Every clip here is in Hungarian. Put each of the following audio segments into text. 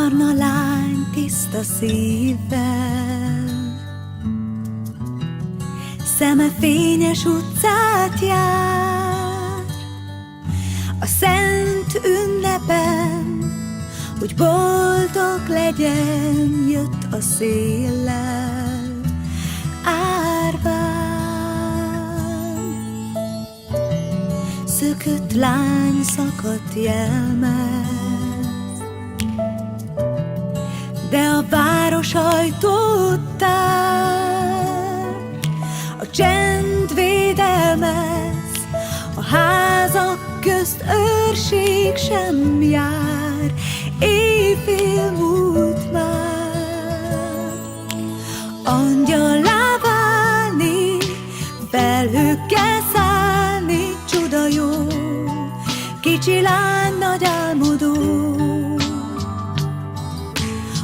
Barna lány tiszta szívvel, szeme fényes utcát jár. A szent ünnepen, hogy boldog legyen, jött a széllel árván. Szökött lány szakadt jelmez, de a város ajtót tár. A csend védelmez, a házak közt őrség sem jár. Éjfél múlt már, angyallá válni, felhőkkel szállni, csuda jó, kicsi lány nagy álmodó.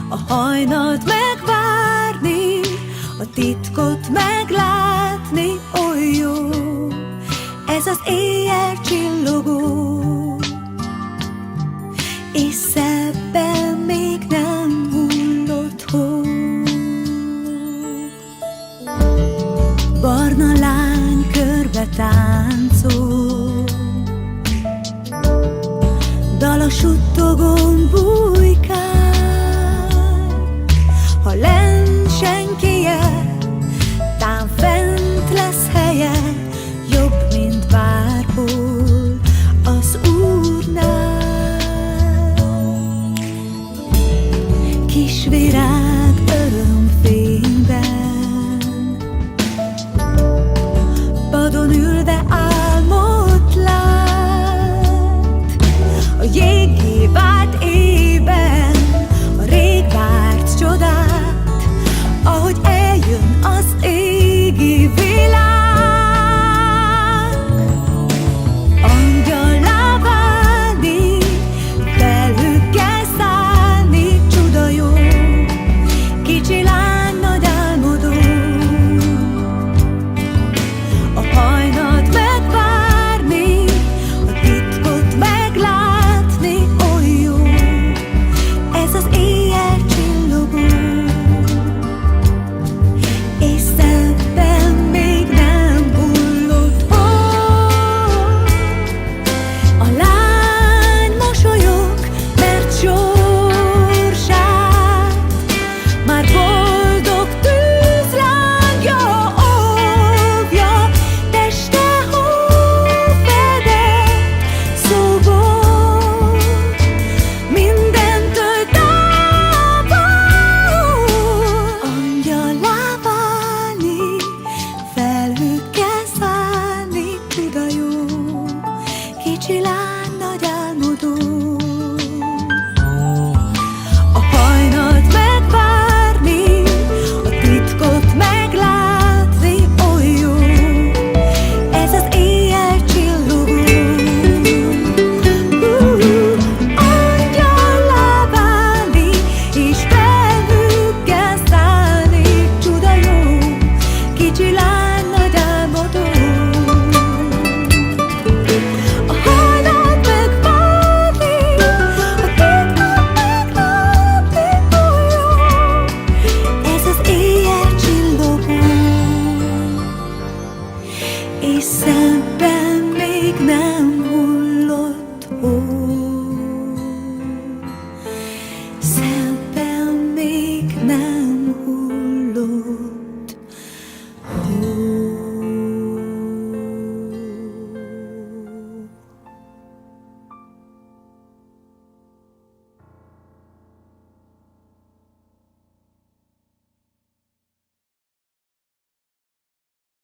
A hajnalt megvárni, a titkot meglátni, oly jó, ez az éjjel csillogó. És szebben még nem hullott hó. Barna lány körbe táncol, dal a suttogón bujkál. Ha lent senkije, tán fent lesz helye, jobb, mint bárhol az Úrnál. Kis virág örömfényben, padon ülve álmot lát. A jéggé vált éjben, a rég várt csodát, ahogy eljön az égi világ. Angyallá válni, felhőkkel szállni, csuda jó, kicsi lány nagy álmodó. A hajnalt megvárni, a titkot meglátni, oly jó, ez az éjjel csillogó. És szebben még nem hullott hó. A lány mosolyog, mert sorsát már boldog tűzlángja óvja. Teste hófedett, szobor, mindentől távol. Angyallá válni, felhőkkel szállni, csuda jó, kicsi lány